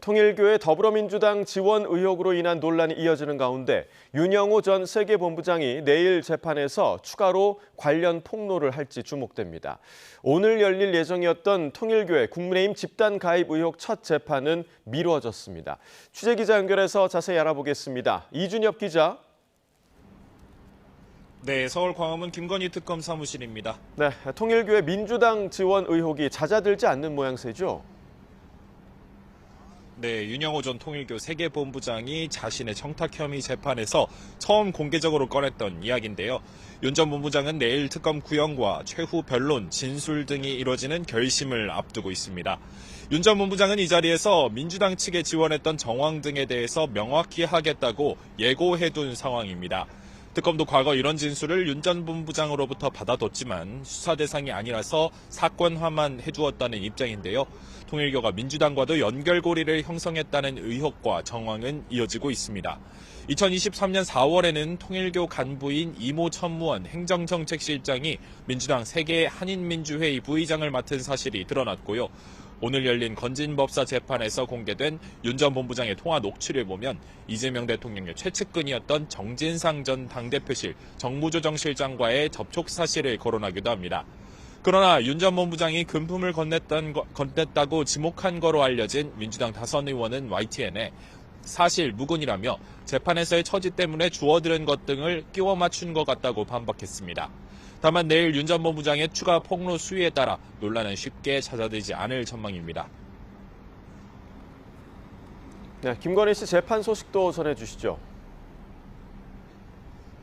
통일교의 더불어민주당 지원 의혹으로 인한 논란이 이어지는 가운데 윤영호 전 세계본부장이 내일 재판에서 추가로 관련 폭로를 할지 주목됩니다. 오늘 열릴 예정이었던 통일교의 국민의힘 집단 가입 의혹 첫 재판은 미뤄졌습니다. 취재기자 연결해서 자세히 알아보겠습니다. 이준엽 기자. 네, 서울 광화문 김건희 특검 사무실입니다. 네, 통일교의 민주당 지원 의혹이 잦아들지 않는 모양새죠. 네, 윤영호 전 통일교 세계본부장이 자신의 청탁 혐의 재판에서 처음 공개적으로 꺼냈던 이야기인데요. 윤 전 본부장은 내일 특검 구형과 최후 변론, 진술 등이 이뤄지는 결심을 앞두고 있습니다. 윤 전 본부장은 이 자리에서 민주당 측에 지원했던 정황 등에 대해서 명확히 하겠다고 예고해둔 상황입니다. 특검도 과거 이런 진술을 윤 전 본부장으로부터 받아뒀지만 수사 대상이 아니라서 사건화만 해주었다는 입장인데요. 통일교가 민주당과도 연결고리를 형성했다는 의혹과 정황은 이어지고 있습니다. 2023년 4월에는 통일교 간부인 이모 천무원 행정정책실장이 민주당 세계 한인민주회의 부의장을 맡은 사실이 드러났고요. 오늘 열린 건진법사 재판에서 공개된 윤 전 본부장의 통화 녹취를 보면 이재명 대통령의 최측근이었던 정진상 전 당대표실 정무조정실장과의 접촉 사실을 거론하기도 합니다. 그러나 윤 전 본부장이 금품을 건넸다고 지목한 거로 알려진 민주당 다선 의원은 YTN에 사실 무근이라며 재판에서의 처지 때문에 주워들은 것 등을 끼워 맞춘 것 같다고 반박했습니다. 다만 내일 윤 전 본부장의 추가 폭로 수위에 따라 논란은 쉽게 잦아들지 않을 전망입니다. 네, 김건희 씨 재판 소식도 전해주시죠.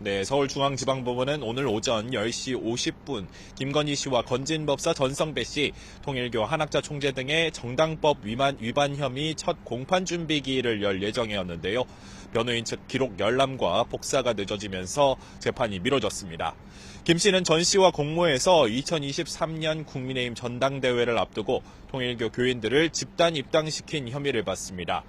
네, 서울중앙지방법원은 오늘 오전 10시 50분 김건희 씨와 건진법사 전성배 씨, 통일교 한학자 총재 등의 정당법 위반 혐의 첫 공판 준비기일을 열 예정이었는데요. 변호인 측 기록 열람과 복사가 늦어지면서 재판이 미뤄졌습니다. 김 씨는 전 씨와 공모해서 2023년 국민의힘 전당대회를 앞두고 통일교 교인들을 집단 입당시킨 혐의를 받습니다.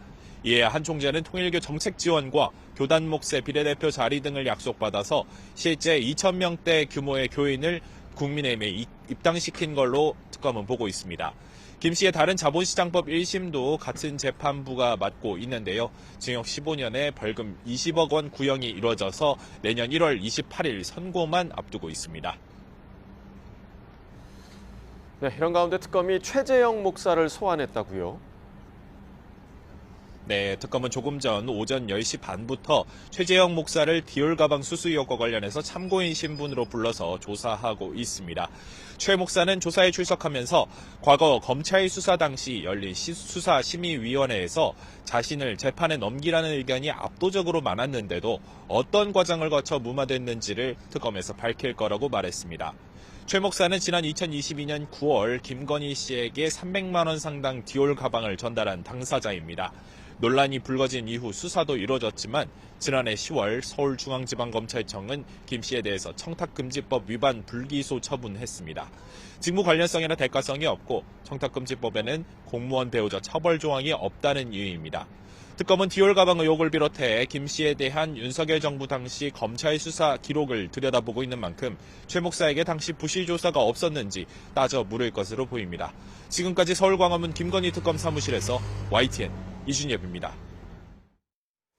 이에 한 총재는 통일교 정책 지원과 교단 몫의 비례대표 자리 등을 약속받아서 실제 2,000명대 규모의 교인을 국민의힘에 입당시킨 걸로 특검은 보고 있습니다. 김 씨의 다른 자본시장법 1심도 같은 재판부가 맡고 있는데요. 징역 15년에 벌금 20억 원 구형이 이뤄져서 내년 1월 28일 선고만 앞두고 있습니다. 네, 이런 가운데 특검이 최재형 목사를 소환했다고요? 네, 특검은 조금 전 오전 10시 반부터 최재형 목사를 디올 가방 수수 의혹과 관련해서 참고인 신분으로 불러서 조사하고 있습니다. 최 목사는 조사에 출석하면서 과거 검찰 수사 당시 열린 수사심의위원회에서 자신을 재판에 넘기라는 의견이 압도적으로 많았는데도 어떤 과정을 거쳐 무마됐는지를 특검에서 밝힐 거라고 말했습니다. 최 목사는 지난 2022년 9월 김건희 씨에게 300만 원 상당 디올 가방을 전달한 당사자입니다. 논란이 불거진 이후 수사도 이뤄졌지만 지난해 10월 서울중앙지방검찰청은 김 씨에 대해서 청탁금지법 위반 불기소 처분했습니다. 직무 관련성이나 대가성이 없고 청탁금지법에는 공무원 배우자 처벌 조항이 없다는 이유입니다. 특검은 디올 가방 의혹을 비롯해 김 씨에 대한 윤석열 정부 당시 검찰 수사 기록을 들여다보고 있는 만큼 최 목사에게 당시 부실 조사가 없었는지 따져 물을 것으로 보입니다. 지금까지 서울 광화문 김건희 특검 사무실에서 YTN 이준엽입니다.